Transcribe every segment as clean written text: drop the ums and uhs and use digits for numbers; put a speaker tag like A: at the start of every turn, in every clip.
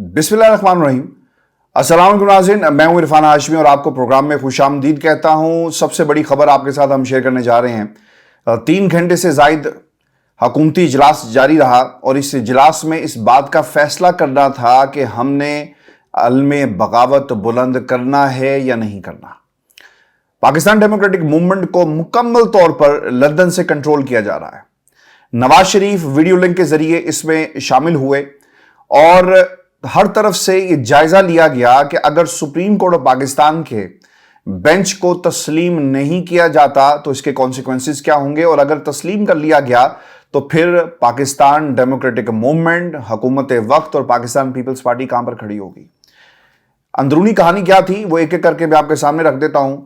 A: बिस्मिल्लाहिर्रहमानिर्रहीम। अस्सलाम वालेकुम नाज़रीन, मैं हूं इरफान हाशमी और आपको प्रोग्राम में खुशामदीद कहता हूं। सबसे बड़ी खबर आपके साथ हम शेयर करने जा रहे हैं। 3 घंटे से ज़ायद हुकूमती इजलास जारी रहा और इस इजलास में इस बात का फैसला करना था कि हमने अलमे बगावत बुलंद करना है या नहीं करना। पाकिस्तान डेमोक्रेटिक मूवमेंट को मुकम्मल तौर पर लंदन से कंट्रोल किया जा रहा है। नवाज शरीफ वीडियो लिंक के जरिए इसमें शामिल हुए और हर तरफ से ये जायजा लिया गया कि अगर सुप्रीम कोर्ट ऑफ पाकिस्तान के बेंच को तस्लीम नहीं किया जाता तो इसके कॉन्सिक्वेंसेस क्या होंगे, और अगर तस्लीम कर लिया गया तो फिर पाकिस्तान डेमोक्रेटिक मूवमेंट, हुकूमत वक्त और पाकिस्तान पीपल्स पार्टी कहां पर खड़ी होगी। अंदरूनी कहानी क्या थी वो एक एक करके मैं आपके सामने रख देता हूं,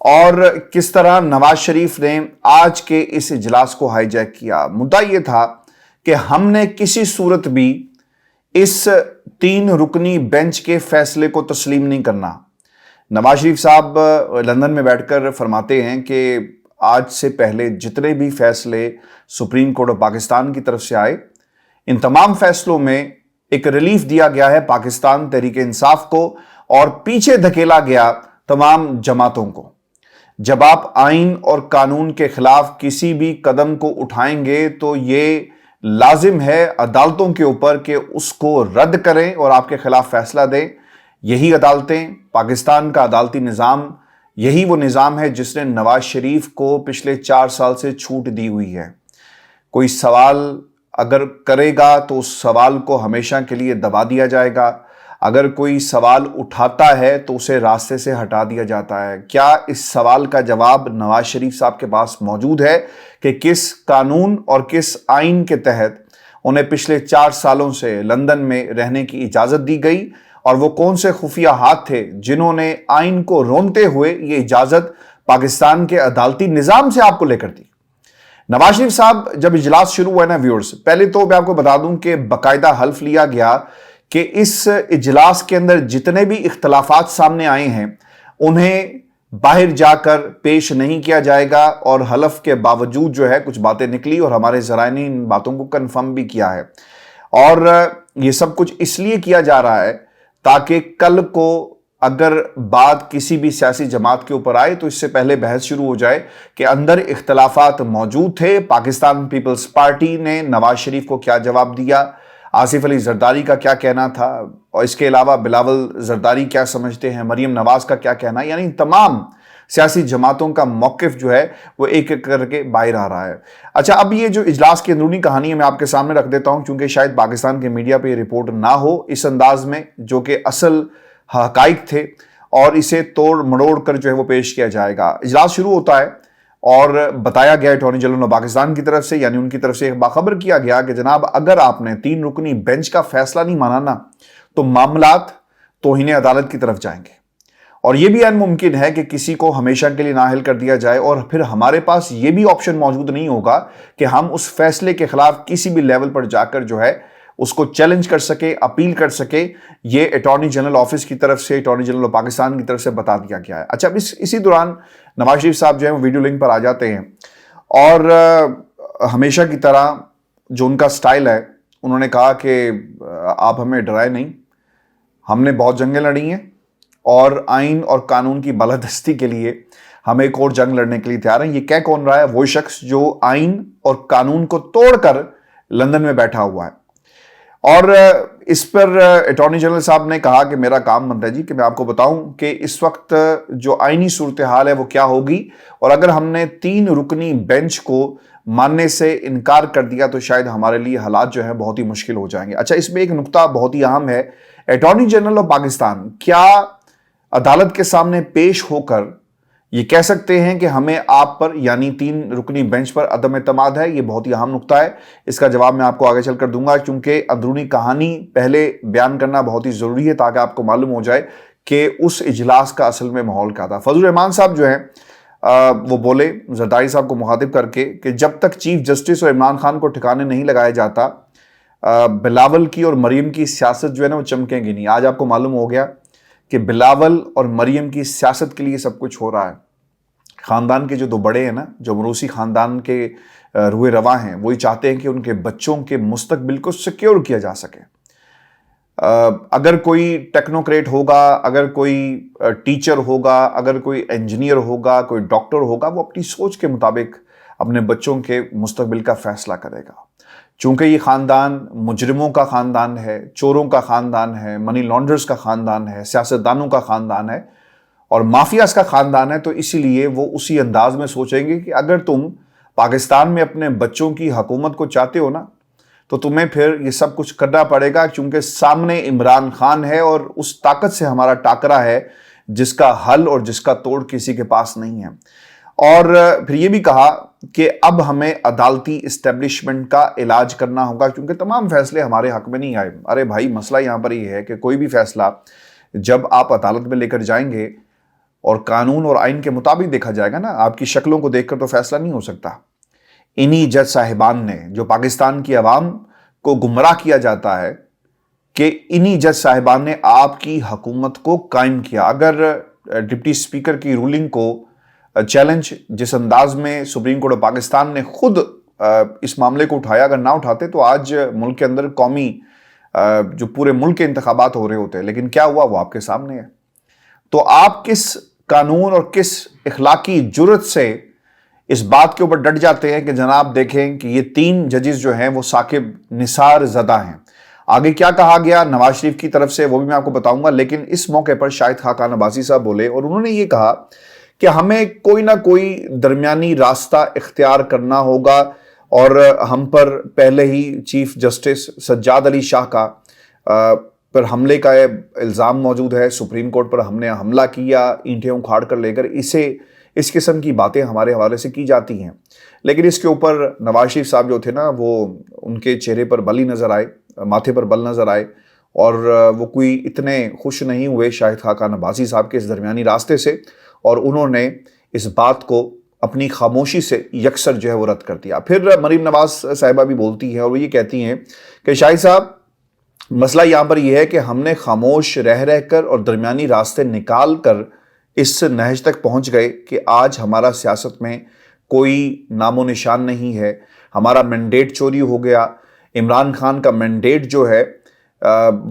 A: और किस तरह नवाज शरीफ ने आज के इस इजलास को हाईजैक किया। मुद्दा यह था कि हमने किसी सूरत भी इस 3 रुकनी बेंच के फैसले को तस्लीम नहीं करना। नवाज शरीफ साहब लंदन में बैठकर फरमाते हैं कि आज से पहले जितने भी फैसले सुप्रीम कोर्ट ऑफ पाकिस्तान की तरफ से आए, इन तमाम फैसलों में एक रिलीफ दिया गया है पाकिस्तान तहरीक इंसाफ को और पीछे धकेला गया तमाम जमातों को। जब आप आइन और कानून के खिलाफ किसी भी कदम को उठाएंगे तो ये लाजिम है अदालतों के ऊपर कि उसको रद्द करें और आपके खिलाफ फैसला दें। यही अदालतें, पाकिस्तान का अदालती निज़ाम, यही वो निज़ाम है जिसने नवाज शरीफ को पिछले 4 साल से छूट दी हुई है। कोई सवाल अगर करेगा तो उस सवाल को हमेशा के लिए दबा दिया जाएगा। अगर कोई सवाल उठाता है तो उसे रास्ते से हटा दिया जाता है। क्या इस सवाल का जवाब नवाज शरीफ साहब के पास मौजूद है कि किस कानून और किस आइन के तहत उन्हें पिछले 4 सालों से लंदन में रहने की इजाज़त दी गई, और वो कौन से खुफिया हाथ थे जिन्होंने आइन को रोनते हुए ये इजाज़त पाकिस्तान के अदालती निज़ाम से आपको लेकर दी। नवाज शरीफ साहब जब इजलास शुरू हुआ ना व्यूअर्स, पहले तो मैं आपको बता दूं कि बाकायदा हल्फ लिया गया कि इस इजलास के अंदर जितने भी इख्तलाफात सामने आए हैं उन्हें बाहर जाकर पेश नहीं किया जाएगा, और हलफ के बावजूद जो है कुछ बातें निकली और हमारे ज़राए ने इन बातों को कंफर्म भी किया है। और ये सब कुछ इसलिए किया जा रहा है ताकि कल को अगर बात किसी भी सियासी जमात के ऊपर आए तो इससे पहले बहस शुरू हो जाए कि अंदर इख्तलाफात मौजूद थे। पाकिस्तान पीपल्स पार्टी ने नवाज शरीफ को क्या जवाब दिया, आसिफ अली जरदारी का क्या कहना था, और इसके अलावा बिलावल जरदारी क्या समझते हैं, मरियम नवाज का क्या कहना, यानी तमाम सियासी जमातों का मौक़िफ़ जो है वो एक एक करके बाहर आ रहा है। अच्छा, अब ये जो इजलास की अंदरूनी कहानी है मैं आपके सामने रख देता हूं, क्योंकि शायद पाकिस्तान के मीडिया पे रिपोर्ट ना हो इस अंदाज में जो कि असल हकाइक थे, और इसे तोड़ मड़ोड़ कर जो है वो पेश किया जाएगा। इजलास शुरू होता है और बताया गया अटॉर्नी जनरल ऑफ पाकिस्तान की तरफ से, यानी उनकी तरफ से एक बाखबर किया गया कि जनाब अगर आपने 3 रुकनी बेंच का फैसला नहीं माना ना तो मामलात तौहीन अदालत की तरफ जाएंगे, और यह भी अनमुमकिन है कि किसी को हमेशा के लिए नाअहल कर दिया जाए, और फिर हमारे पास यह भी ऑप्शन मौजूद नहीं होगा कि हम उस फैसले के खिलाफ किसी भी लेवल पर जाकर जो है उसको चैलेंज कर सके, अपील कर सके। ये अटॉर्नी जनरल ऑफिस की तरफ से, अटॉर्नी जनरल ऑफ पाकिस्तान की तरफ से बता दिया गया है। अच्छा, अब इसी दौरान नवाज शरीफ साहब जो है वो वीडियो लिंक पर आ जाते हैं और हमेशा की तरह जो उनका स्टाइल है, उन्होंने कहा कि आप हमें डराए नहीं, हमने बहुत जंगें लड़ी हैं और आइन और कानून की बालादस्ती के लिए हम एक और जंग लड़ने के लिए तैयार हैं। ये कह कौन रहा है? वो शख्स जो आइन और कानून को तोड़कर लंदन में बैठा हुआ है। और इस पर अटॉर्नी जनरल साहब ने कहा कि मेरा काम बनता है जी कि मैं आपको बताऊं कि इस वक्त जो आईनी सूरत हाल है वो क्या होगी, और अगर हमने 3 रुकनी बेंच को मानने से इनकार कर दिया तो शायद हमारे लिए हालात जो है बहुत ही मुश्किल हो जाएंगे। अच्छा, इसमें एक नुकता बहुत ही अहम है, अटॉर्नी जनरल ऑफ पाकिस्तान क्या अदालत के सामने पेश होकर ये कह सकते हैं कि हमें आप पर यानी 3 रुकनी बेंच पर अदम एतमाद है? ये बहुत ही अहम नुकता है, इसका जवाब मैं आपको आगे चलकर दूंगा, क्योंकि अंदरूनी कहानी पहले बयान करना बहुत ही जरूरी है ताकि आपको मालूम हो जाए कि उस इजलास का असल में माहौल क्या था। फजल रहमान साहब जो हैं वो बोले जरदारी साहब को मुखातिब करके कि जब तक चीफ जस्टिस और इमरान खान को ठिकाने नहीं लगाया जाता बिलावल की और मरियम की सियासत जो है ना वो चमकेंगी नहीं। आज आपको मालूम हो गया कि बिलावल और मरियम की सियासत के लिए सब कुछ हो रहा है। ख़ानदान के जो 2 बड़े हैं ना, जो मरूसी ख़ानदान के रुए रवा हैं, वही चाहते हैं कि उनके बच्चों के मुस्तकबिल को सिक्योर किया जा सके। اگر کوئی ٹیکنوکریٹ ہوگا، اگر کوئی ٹیچر ہوگا، اگر کوئی انجینئر ہوگا، کوئی ڈاکٹر ہوگا، وہ اپنی سوچ کے مطابق اپنے بچوں کے مستقبل کا فیصلہ کرے گا۔ چونکہ یہ خاندان مجرموں کا خاندان ہے، چوروں کا خاندان ہے، منی لانڈرز کا خاندان ہے، سیاستدانوں کا خاندان ہے اور مافیاز کا خاندان ہے، تو اسی لیے وہ اسی انداز میں سوچیں گے کہ اگر تم پاکستان میں اپنے بچوں کی حکومت کو چاہتے ہو نا، تو تمہیں پھر یہ سب کچھ کرنا پڑے گا، کیونکہ سامنے عمران خان ہے اور اس طاقت سے ہمارا ٹاکرا ہے جس کا حل اور جس کا توڑ کسی کے پاس نہیں ہے۔ اور پھر یہ بھی کہا کہ اب ہمیں عدالتی اسٹیبلشمنٹ کا علاج کرنا ہوگا، کیونکہ تمام فیصلے ہمارے حق میں نہیں آئے۔ ارے بھائی، مسئلہ یہاں پر یہ ہے کہ کوئی بھی فیصلہ جب آپ عدالت میں لے کر جائیں گے اور قانون اور آئین کے مطابق دیکھا جائے گا نا، آپ کی شکلوں کو دیکھ کر تو فیصلہ نہیں ہو سکتا۔ انہی جج صاحبان نے، جو پاکستان کی عوام کو گمراہ کیا جاتا ہے کہ انہی جج صاحبان نے آپ کی حکومت کو قائم کیا۔ اگر ڈپٹی اسپیکر کی رولنگ کو چیلنج جس انداز میں سپریم کورٹ آف پاکستان نے خود اس معاملے کو اٹھایا، اگر نہ اٹھاتے تو آج ملک کے اندر قومی جو پورے ملک کے انتخابات ہو رہے ہوتے، لیکن کیا ہوا وہ آپ کے سامنے ہے۔ تو آپ کس قانون اور کس اخلاقی جرت سے اس بات کے اوپر ڈٹ جاتے ہیں کہ جناب دیکھیں کہ یہ 3 ججز جو ہیں وہ ثاقب نثار زدہ ہیں؟ آگے کیا کہا گیا نواز شریف کی طرف سے وہ بھی میں آپ کو بتاؤں گا، لیکن اس موقع پر شاہد خاقان عباسی صاحب بولے اور انہوں نے یہ کہا کہ ہمیں کوئی نہ کوئی درمیانی راستہ اختیار کرنا ہوگا، اور ہم پر پہلے ہی چیف جسٹس سجاد علی شاہ کا پر حملے کا الزام موجود ہے۔ سپریم کورٹ پر ہم نے حملہ کیا، اینٹیں اکھاڑ کر لے کر، اس قسم کی باتیں ہمارے حوالے سے کی جاتی ہیں، لیکن اس کے اوپر نواز شریف صاحب جو تھے نا، وہ ان کے چہرے پر بل ہی نظر آئے، ماتھے پر بل نظر آئے، اور وہ کوئی اتنے خوش نہیں ہوئے شاہد خاقان عباسی صاحب کے اس درمیانی راستے سے، اور انہوں نے اس بات کو اپنی خاموشی سے یکسر جو ہے وہ رد کر دیا۔ پھر مریم نواز صاحبہ بھی بولتی ہیں اور وہ یہ کہتی ہیں کہ شاہد صاحب، مسئلہ یہاں پر یہ ہے کہ ہم نے خاموش رہ کر اور درمیانی راستے نکال کر اس نہج تک پہنچ گئے کہ آج ہمارا سیاست میں کوئی نام و نشان نہیں ہے، ہمارا مینڈیٹ چوری ہو گیا، عمران خان کا مینڈیٹ جو ہے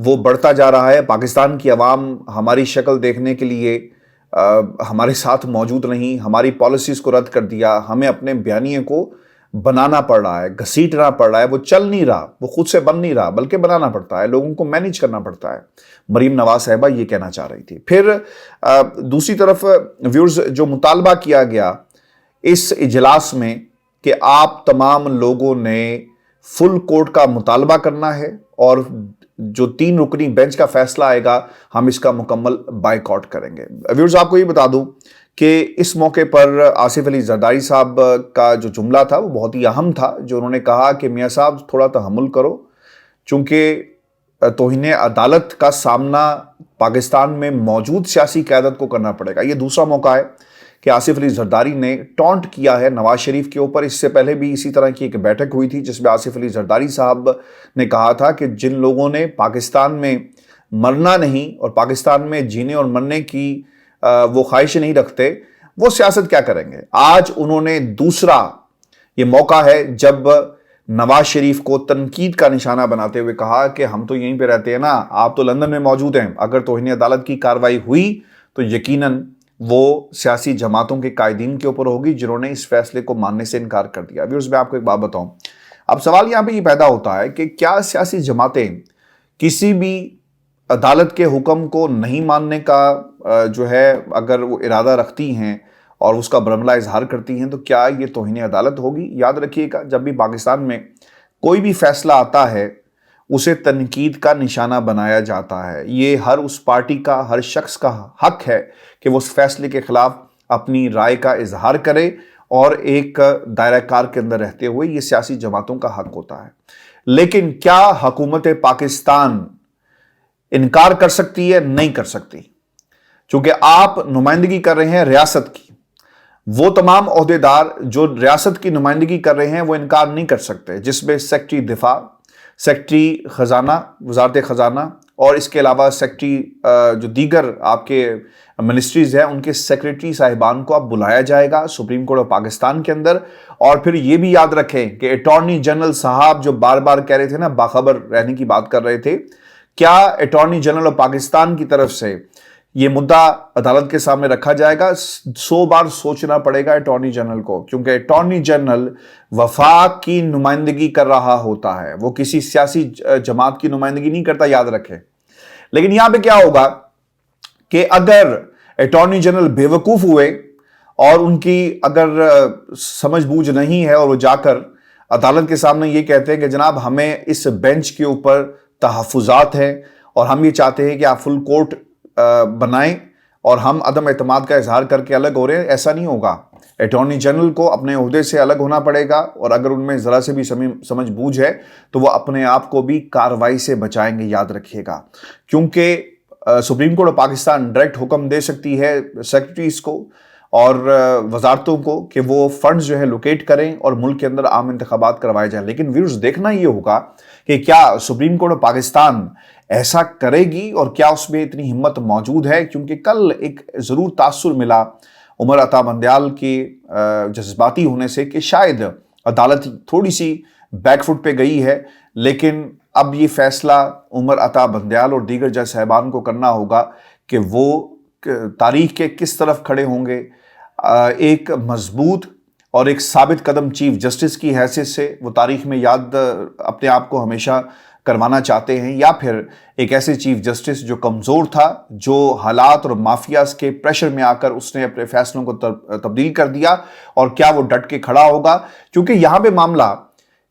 A: وہ بڑھتا جا رہا ہے، پاکستان کی عوام ہماری شکل دیکھنے کے لیے ہمارے ساتھ موجود نہیں، ہماری پالیسیز کو رد کر دیا، ہمیں اپنے بیانیے کو بنانا پڑ رہا ہے، گھسیٹنا پڑ رہا ہے، وہ چل نہیں رہا، وہ خود سے بن نہیں رہا، بلکہ بنانا پڑتا ہے، لوگوں کو مینیج کرنا پڑتا ہے۔ مریم نواز صاحبہ یہ کہنا چاہ رہی تھی۔ پھر دوسری طرف ویورز، جو مطالبہ کیا گیا اس اجلاس میں کہ آپ تمام لوگوں نے فل کورٹ کا مطالبہ کرنا ہے، اور جو 3 رکنی بینچ کا فیصلہ آئے گا ہم اس کا مکمل بائیکاٹ کریں گے۔ ویورز، آپ کو یہ بتا دوں کہ اس موقع پر آصف علی زرداری صاحب کا جو جملہ تھا وہ بہت ہی اہم تھا، جو انہوں نے کہا کہ میاں صاحب تھوڑا تحمل کرو، چونکہ توہین عدالت کا سامنا پاکستان میں موجود سیاسی قیادت کو کرنا پڑے گا۔ یہ دوسرا موقع ہے کہ آصف علی زرداری نے ٹونٹ کیا ہے نواز شریف کے اوپر۔ اس سے پہلے بھی اسی طرح کی ایک بیٹھک ہوئی تھی جس میں آصف علی زرداری صاحب نے کہا تھا کہ جن لوگوں نے پاکستان میں مرنا نہیں اور پاکستان میں جینے اور مرنے کی وہ خواہش نہیں رکھتے، وہ سیاست کیا کریں گے۔ آج انہوں نے دوسرا یہ موقع ہے جب نواز شریف کو تنقید کا نشانہ بناتے ہوئے کہا کہ ہم تو یہیں پہ رہتے ہیں نا، آپ تو لندن میں موجود ہیں، اگر توہین عدالت کی کارروائی ہوئی تو یقیناً وہ سیاسی جماعتوں کے قائدین کے اوپر ہوگی جنہوں نے اس فیصلے کو ماننے سے انکار کر دیا۔ ویورز، میں آپ کو ایک بات بتاؤں، اب سوال یہاں پہ یہ پیدا ہوتا ہے کہ کیا سیاسی جماعتیں کسی بھی عدالت کے حکم کو نہیں ماننے کا جو ہے اگر وہ ارادہ رکھتی ہیں اور اس کا برملا اظہار کرتی ہیں تو کیا یہ توہین عدالت ہوگی؟ یاد رکھیے گا، جب بھی پاکستان میں کوئی بھی فیصلہ آتا ہے اسے تنقید کا نشانہ بنایا جاتا ہے۔ یہ ہر اس پارٹی کا، ہر شخص کا حق ہے کہ وہ اس فیصلے کے خلاف اپنی رائے کا اظہار کرے، اور ایک دائرہ کار کے اندر رہتے ہوئے یہ سیاسی جماعتوں کا حق ہوتا ہے۔ لیکن کیا حکومت پاکستان انکار کر سکتی ہے؟ نہیں کر سکتی، چونکہ آپ نمائندگی کر رہے ہیں ریاست کی۔ وہ تمام عہدیدار جو ریاست کی نمائندگی کر رہے ہیں وہ انکار نہیں کر سکتے، جس میں سیکرٹری دفاع، سیکرٹری خزانہ، وزارت خزانہ، اور اس کے علاوہ سیکرٹری جو دیگر آپ کے منسٹریز ہیں ان کے سیکرٹری صاحبان کو اب بلایا جائے گا سپریم کورٹ آف پاکستان کے اندر۔ اور پھر یہ بھی یاد رکھیں کہ اٹارنی جنرل صاحب جو بار بار کہہ رہے تھے نا، باخبر رہنے کی بات کر رہے تھے क्या अटॉर्नी जनरल ऑफ पाकिस्तान की तरफ से ये मुद्दा अदालत के सामने रखा जाएगा? 100 बार सोचना पड़ेगा अटॉर्नी जनरल को, क्योंकि अटॉर्नी जनरल वफाक की नुमाइंदगी कर रहा होता है, वो किसी सियासी जमात की नुमाइंदगी नहीं करता, याद रखें। लेकिन यहां पे क्या होगा कि अगर अटॉर्नी जनरल बेवकूफ हुए और उनकी अगर समझबूझ नहीं है और वो जाकर अदालत के सामने ये कहते हैं कि जनाब हमें इस बेंच के ऊपर तहफ़्फ़ुज़ात हैं और हम ये चाहते हैं कि आप फुल कोर्ट बनाएं और हम अदम एतमाद का इजहार करके अलग हो रहे हैं, ऐसा नहीं होगा। अटॉर्नी जनरल को अपने ओहदे से अलग होना पड़ेगा और अगर उनमें ज़रा से भी समझ बूझ है तो वो अपने आप को भी कार्रवाई से बचाएंगे, याद रखिएगा। क्योंकि supreme court of Pakistan direct हुक्म दे सकती है सेक्रेटरीज को और वजारतों को कि वो फंड्स जो है लोकेट करें और मुल्क के अंदर आम इंतखाबात करवाए जाएं। लेकिन व्यूअर्स, देखना ये होगा कि क्या सुप्रीम कोर्ट ऑफ पाकिस्तान ऐसा करेगी और क्या उसमें इतनी हिम्मत मौजूद है। क्योंकि कल एक ज़रूर तासुर मिला उमर अता बंदयाल के जज्बाती होने से कि शायद अदालत थोड़ी सी बैकफुट पे गई है, लेकिन अब ये फैसला उमर अता बंदयाल और दीगर जज साहबान को करना होगा कि वो तारीख के किस तरफ खड़े होंगे। एक मजबूत और एक साबित कदम चीफ जस्टिस की हैसियत से वो तारीख में याद अपने आप को हमेशा करवाना चाहते हैं, या फिर एक ऐसे चीफ जस्टिस जो कमज़ोर था, जो हालात और माफियाज के प्रेशर में आकर उसने अपने फैसलों को तब्दील कर दिया, और क्या वो डट के खड़ा होगा। क्योंकि यहाँ पे मामला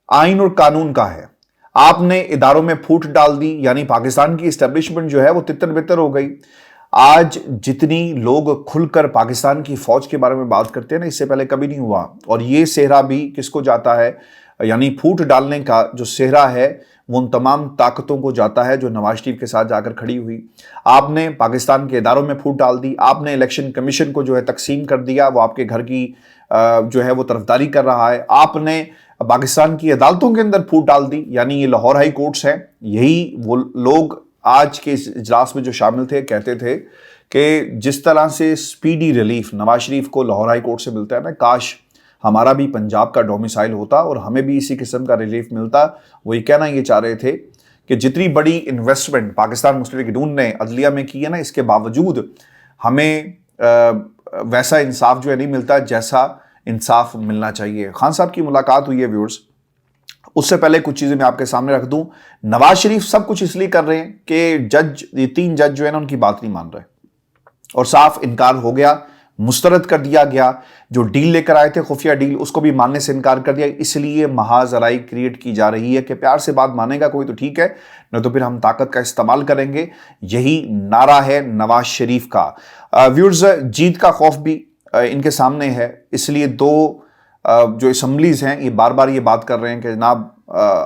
A: आइन और कानून का है। आपने इदारों में फूट डाल दी, यानी पाकिस्तान की इस्टेब्लिशमेंट जो है वो तितर बितर हो गई। आज जितनी लोग खुलकर पाकिस्तान की फौज के बारे में बात करते हैं ना, इससे पहले कभी नहीं हुआ। और ये सेहरा भी किसको जाता है, यानी फूट डालने का जो सेहरा है वो उन तमाम ताकतों को जाता है जो नवाज शरीफ के साथ जाकर खड़ी हुई। आपने पाकिस्तान के इदारों में फूट डाल दी, आपने इलेक्शन कमीशन को जो है तकसीम कर दिया, वो आपके घर की जो है वो तरफदारी कर रहा है। आपने पाकिस्तान की अदालतों के अंदर फूट डाल दी, यानी ये लाहौर हाई कोर्ट्स हैं। यही वो लोग आज के इस इजलास में जो शामिल थे कहते थे कि जिस तरह से स्पीडी रिलीफ नवाज शरीफ को लाहौर हाई कोर्ट से मिलता है ना, काश हमारा भी पंजाब का डोमिसाइल होता और हमें भी इसी किस्म का रिलीफ मिलता। वो ये कहना ये चाह रहे थे कि जितनी बड़ी इन्वेस्टमेंट पाकिस्तान मुस्लिम लीग नून ने अदलिया में की है ना, इसके बावजूद हमें वैसा इंसाफ जो है नहीं मिलता जैसा इंसाफ मिलना चाहिए। खान साहब की मुलाकात हुई है व्यूअर्स, उससे पहले कुछ चीज़ें मैं आपके सामने रख दूं। नवाज शरीफ सब कुछ इसलिए कर रहे हैं कि ये 3 जज जो है ना उनकी बात नहीं मान रहे और साफ इनकार हो गया, मुस्तरद कर दिया गया। जो डील लेकर आए थे खुफिया डील, उसको भी मानने से इनकार कर दिया। इसलिए महाजराई क्रिएट की जा रही है कि प्यार से बात मानेगा कोई तो ठीक है, नहीं तो फिर हम ताकत का इस्तेमाल करेंगे। यही नारा है नवाज शरीफ का। व्यूअर्स, जीत का खौफ भी इनके सामने है, इसलिए 2 जो असम्बलीज हैं ये बार बार ये बात कर रहे हैं कि जनाब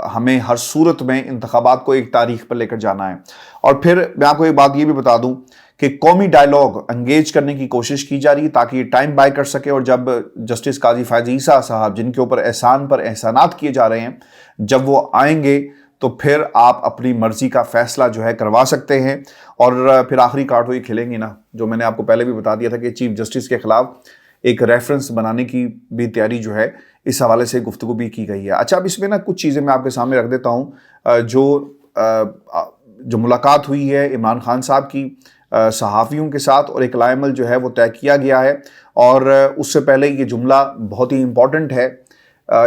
A: हमें हर सूरत में इंतखाबात को एक तारीख पर लेकर जाना है। और फिर मैं आपको एक बात ये भी बता दूं कि कौमी डायलॉग एंगेज करने की कोशिश की जा रही है ताकि टाइम बाय कर सके, और जब जस्टिस काजी फैज ईसा साहब, जिनके ऊपर एहसान पर एहसानात किए जा रहे हैं, जब वो आएंगे तो फिर आप अपनी मर्जी का फैसला जो है करवा सकते हैं। और फिर आखिरी कार्ड ये खेलेंगी ना, जो मैंने आपको पहले भी बता दिया था कि चीफ जस्टिस के खिलाफ एक रेफरेंस बनाने की भी तैयारी जो है इस हवाले से गुफ्तगू भी की गई है। अच्छा, अब इसमें ना कुछ चीज़ें मैं आपके सामने रख देता हूँ। जो मुलाकात हुई है इमरान खान साहब की सहाफ़ियों के साथ, और एक लाएमल जो है वो तय किया गया है। और उससे पहले ये जुमला बहुत ही इम्पॉर्टेंट है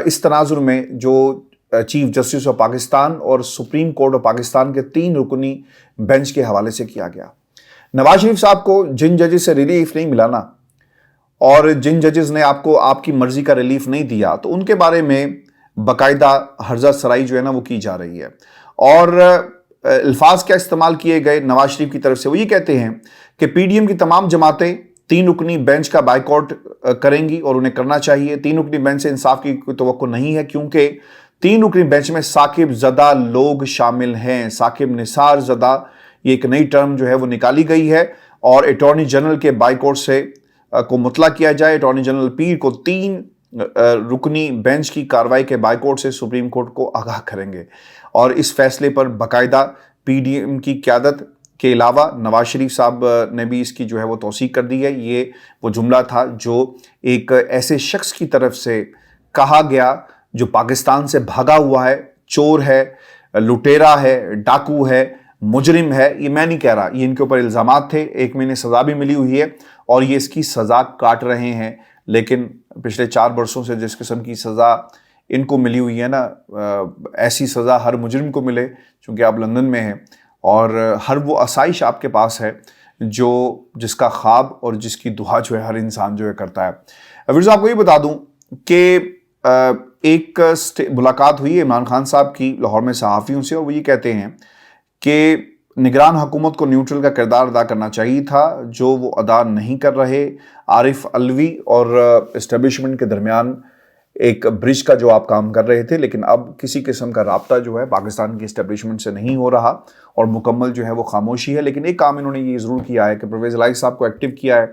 A: इस तनाजुर में जो चीफ जस्टिस ऑफ पाकिस्तान और सुप्रीम कोर्ट ऑफ पाकिस्तान के 3 रुकनी बेंच के हवाले से किया गया। नवाज शरीफ साहब को जिन जजेस से रिलीफ नहीं मिला ना, और जिन जजेस ने आपको आपकी मर्जी का रिलीफ नहीं दिया, तो उनके बारे में बाकायदा हर्जा सराई जो है ना वो की जा रही है। और अल्फाज क्या इस्तेमाल किए गए नवाज शरीफ की तरफ से, वो ये कहते हैं कि पीडीएम की तमाम जमातें 3 रुकनी बेंच का बाइकआउट करेंगी और उन्हें करना चाहिए। 3 रुकनी बेंच से इंसाफ की कोई तवक्को नहीं है, क्योंकि 3 रुकनी बेंच में साकिब ज़दा लोग शामिल हैं। साकिब निसार ज़दा, ये एक नई टर्म जो है वो निकाली गई है। और अटॉर्नी जनरल के बाइकआउट से को मुतला किया जाए। अटॉर्नी जनरल पीर को 3 रुकनी बेंच की कार्रवाई के बाइकआउट से सुप्रीम कोर्ट को आगाह करेंगे। और इस फैसले पर बाकायदा पीडीएम की क़यादत के अलावा नवाज शरीफ साहब ने भी इसकी जो है वो तौसीक कर दी है। ये वो जुमला था जो एक ऐसे शख्स की तरफ से कहा गया जो पाकिस्तान से भागा हुआ है, चोर है, लुटेरा है, डाकू है, मुजरिम है, ये मैं नहीं कह रहा, ये इनके ऊपर इल्ज़ामात थे, 1 महीने सज़ा भी मिली हुई है और ये इसकी सज़ा काट रहे हैं। लेकिन पिछले 4 वर्षों से जिस किस्म की सज़ा इनको मिली हुई है ना, ऐसी सज़ा हर मुजरिम को मिले, चूँकि आप लंदन में हैं और हर वो आसाइश आपके पास है जो जिसका ख्वाब और जिसकी दुआ जो है हर इंसान जो है करता है। व्यूअर्स, आपको ये बता दूं कि एक मुलाकात हुई है इमरान खान साहब की लाहौर में सहाफ़ियों से, और वो ये कहते हैं कि निगरान हुकूमत को न्यूट्रल का किरदार अदा करना चाहिए था, जो वो अदा नहीं कर रहे। आरिफ अलवी और इस्टेब्लिशमेंट के दरमियान एक ब्रिज का जो आप काम कर रहे थे, लेकिन अब किसी किस्म का राब्ता जो है पाकिस्तान की इस्टेब्लिशमेंट से नहीं हो रहा और मुकम्मल जो है वो खामोशी है। लेकिन एक काम इन्होंने ये ज़रूर किया है कि परवेज़ इलाही साहब को एक्टिव किया है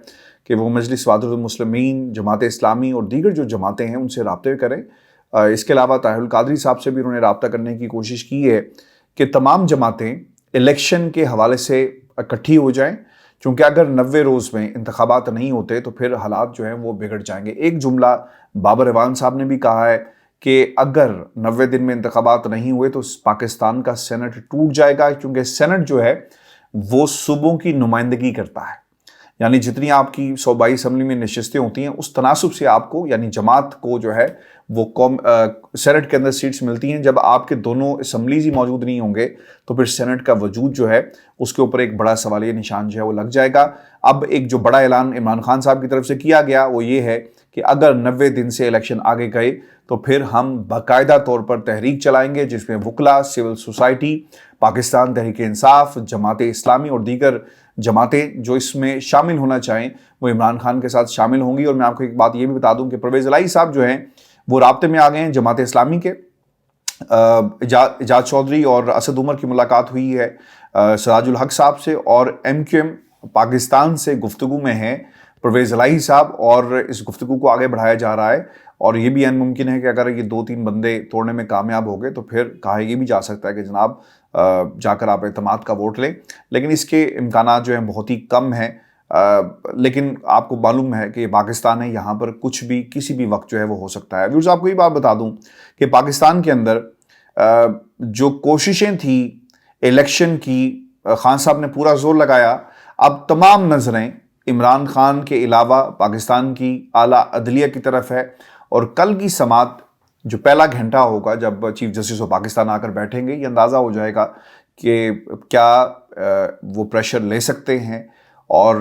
A: कि वो मजलिस वादुल मुस्लिमीन, जमात इस्लामी और दीगर जो जमातें हैं उनसे राब्ते करें। इसके अलावा ताहिरुल कादरी साहब से भी उन्होंने राब्ता करने की कोशिश की है कि तमाम जमातें इलेक्शन के हवाले से इकट्ठी हो जाएं, क्योंकि अगर 90 रोज़ में इंतखाबात नहीं होते तो फिर हालात जो हैं वो बिगड़ जाएंगे। एक जुमला बाबर इवान साहब ने भी कहा है कि अगर 90 दिन में इंतखाबात नहीं हुए तो पाकिस्तान का सेनेट टूट जाएगा, क्योंकि सेनेट जो है वो सूबों की नुमाइंदगी करता है। यानी जितनी आपकी 122 असम्बली में नशिस्तें होती हैं उस तनासब से आपको यानी जमात को जो है वो सेनेट के अंदर सीट्स मिलती हैं। जब आपके दोनों असम्बलीज ही मौजूद नहीं होंगे तो फिर सेनेट का वजूद जो है उसके ऊपर एक बड़ा सवालिया निशान जो है वो लग जाएगा। अब एक जो बड़ा ऐलान इमरान खान साहब की तरफ से किया गया वो ये है कि अगर 90 दिन से इलेक्शन आगे गए तो फिर हम बाकायदा तौर पर तहरीक चलाएंगे, जिसमें वकला, सिविल सोसाइटी, पाकिस्तान तहरीक इंसाफ, जमात इस्लामी और दीगर जमातें जो इसमें शामिल होना चाहें वो इमरान खान के साथ शामिल होंगी। और मैं आपको एक बात ये भी बता दूं कि परवेज़ इलाही साहब जो हैं वो राब्ते में आ गए हैं जमात इस्लामी के। इजाज चौधरी और असद उमर की मुलाकात हुई है सिराजुल हक साहब से, और MQM पाकिस्तान से गुफ्तगू में है परवेज़ इलाही साहब, और इस गुफ्तगू को आगे बढ़ाया जा रहा है। और ये भी अन मुमकिन है कि अगर ये 2-3 बंदे तोड़ने में कामयाब हो गए तो फिर कहा ये भी जा सकता है कि जनाब जाकर आप एतमाद का वोट लें, लेकिन इसके इम्कानात जो हैं बहुत ही कम हैं। लेकिन आपको मालूम है कि पाकिस्तान है, यहाँ पर कुछ भी किसी भी वक्त जो है वो हो सकता है। व्यूअर्स, आपको ये बात बता दूं कि पाकिस्तान के अंदर जो कोशिशें थी इलेक्शन की, खान साहब ने पूरा जोर लगाया। अब तमाम नज़रें इमरान खान के अलावा पाकिस्तान की आला अदलिया की तरफ है, और कल की समात जो पहला घंटा होगा जब चीफ जस्टिस ऑफ पाकिस्तान आकर बैठेंगे, ये अंदाज़ा हो जाएगा कि क्या वो प्रेशर ले सकते हैं, और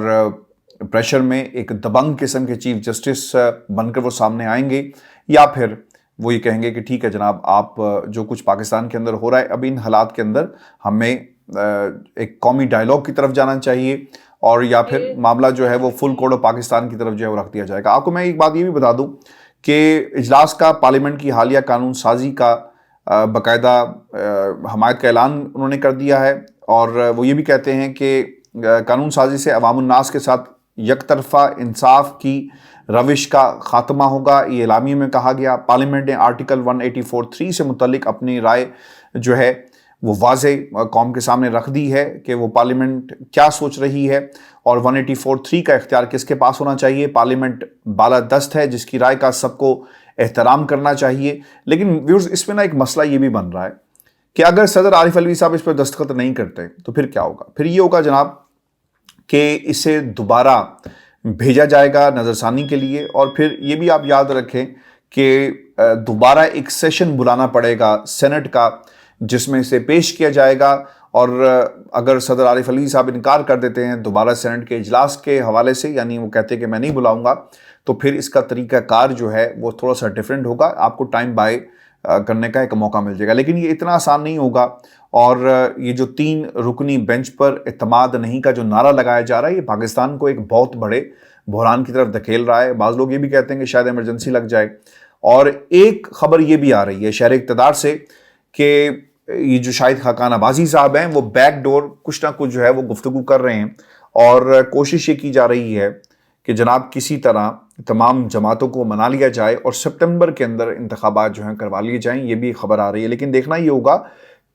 A: प्रेशर में एक दबंग किस्म के चीफ जस्टिस बनकर वो सामने आएंगे, या फिर वो ये कहेंगे कि ठीक है जनाब, आप जो कुछ पाकिस्तान के अंदर हो रहा है अब इन हालात के अंदर हमें एक कौमी डायलॉग की तरफ जाना चाहिए, और या फिर मामला जो है वो फुल कोड ऑफ पाकिस्तान की तरफ जो है वो रख दिया जाएगा। आपको मैं एक बात ये भी बता दूं कि इजलास का पार्लियामेंट की हालिया कानून साजी का बाकायदा हमायत का ऐलान उन्होंने कर दिया है, और वो ये भी कहते हैं कि कानून साजी से अवामुन्नास के साथ यकतरफा इंसाफ की रविश का खात्मा होगा, ये एलामिया में कहा गया। पार्लियामेंट ने आर्टिकल 184(3) से मुतल्लिक अपनी राय जो है वो वाज़े कौम के सामने रख दी है कि वो पार्लियामेंट क्या सोच रही है, और 184(3) का इख्तियार किसके पास होना चाहिए। पार्लियामेंट बालादस्त है जिसकी राय का सबको एहतराम करना चाहिए। लेकिन व्यूअर्स, इसमें ना एक मसला ये भी बन रहा है कि अगर सदर आरिफ अलवी साहब इस पर दस्तखत नहीं करते तो फिर क्या होगा। फिर ये होगा जनाब कि इसे दोबारा भेजा जाएगा नज़रसानी के लिए, और फिर ये भी आप याद रखें कि दोबारा एक सेशन बुलाना पड़ेगा सेनेट का जिसमें इसे पेश किया जाएगा। और अगर सदर आरिफ अलवी साहब इनकार कर देते हैं दोबारा सेनेट के इजलास के हवाले से, यानी वो कहते हैं कि मैं नहीं बुलाऊंगा, तो फिर इसका तरीक़ाकार जो है वो थोड़ा सा डिफरेंट होगा, आपको टाइम बाय करने का एक मौका मिल जाएगा। लेकिन ये इतना आसान नहीं होगा, और ये जो 3 रुकनी बेंच पर इत्मीनान नहीं का जो नारा लगाया जा रहा है, ये पाकिस्तान को एक बहुत बड़े बहरान की तरफ धकेल रहा है। बाज़ लोग ये भी कहते हैं कि शायद इमरजेंसी लग जाए। और एक खबर ये भी आ रही है शहर इक़्तिदार से कि ये जो शाहिद खाकान अब्बासी साहब हैं वो बैक डोर कुछ ना कुछ जो है वो गुफ्तगू कर रहे हैं, और कोशिश ये की जा रही है कि जनाब किसी तरह तमाम जमातों को मना लिया जाए और सितंबर के अंदर इंतखाबात जो हैं करवा लिए जाएं, ये भी खबर आ रही है। लेकिन देखना ये होगा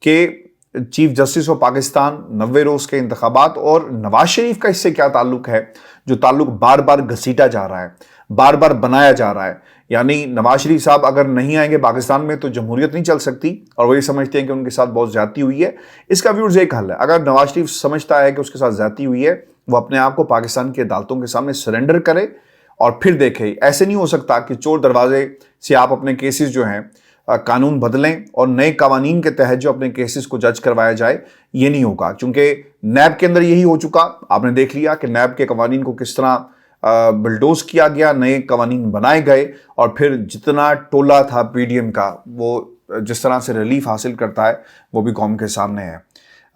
A: कि चीफ जस्टिस ऑफ पाकिस्तान 90 रोज़ के इंतखाबात और नवाज शरीफ का इससे क्या ताल्लुक है, जो ताल्लुक बार बार घसीटा जा रहा है, बार बार बनाया जा रहा है। यानी नवाज शरीफ साहब अगर नहीं आएंगे पाकिस्तान में तो जमहूरियत नहीं चल सकती, और वो ये समझते हैं कि उनके साथ बहुत ज्यादती हुई है। इसका व्यूअर्स एक हल है, अगर नवाज शरीफ समझता है कि उसके साथ ज्यादती हुई है, वो अपने आप को पाकिस्तान की अदालतों के सामने सरेंडर करे और फिर देखे। ऐसे नहीं हो सकता कि चोर दरवाजे से आप अपने केसेस जो हैं कानून बदलें और नए कानून के तहत जो अपने केसेस को जज करवाया जाए, ये नहीं होगा। क्योंकि नैब के अंदर यही हो चुका, आपने देख लिया कि नैब के कानून को किस तरह बिल्डोज किया गया, नए कानून बनाए गए, और फिर जितना टोला था पीडीएम का वो जिस तरह से रिलीफ हासिल करता है वो भी कौम के सामने है।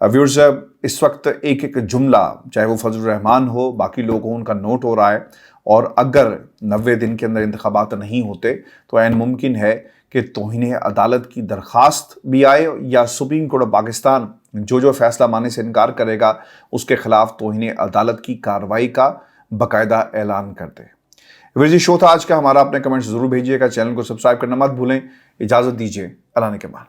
A: व्यूअर्स, इस वक्त एक एक जुमला, चाहे वो फजल रहमान हो, बाकी लोग हो, उनका नोट हो रहा है, और अगर 90 दिन के अंदर इंतखाबात नहीं होते तो ऐन मुमकिन है कि तौहीन अदालत की दरख्वास्त भी आए, या सुप्रीम कोर्ट ऑफ पाकिस्तान जो फैसला मानने से इनकार करेगा उसके खिलाफ तौहीन अदालत की कार्रवाई का बाकायदा ऐलान कर दे। व्यूअर्स, शो था आज का हमारा। अपने कमेंट्स जरूर भेजिएगा, चैनल को सब्सक्राइब करना मत भूलें। इजाज़त दीजिए, अल्लाह ने के बाद।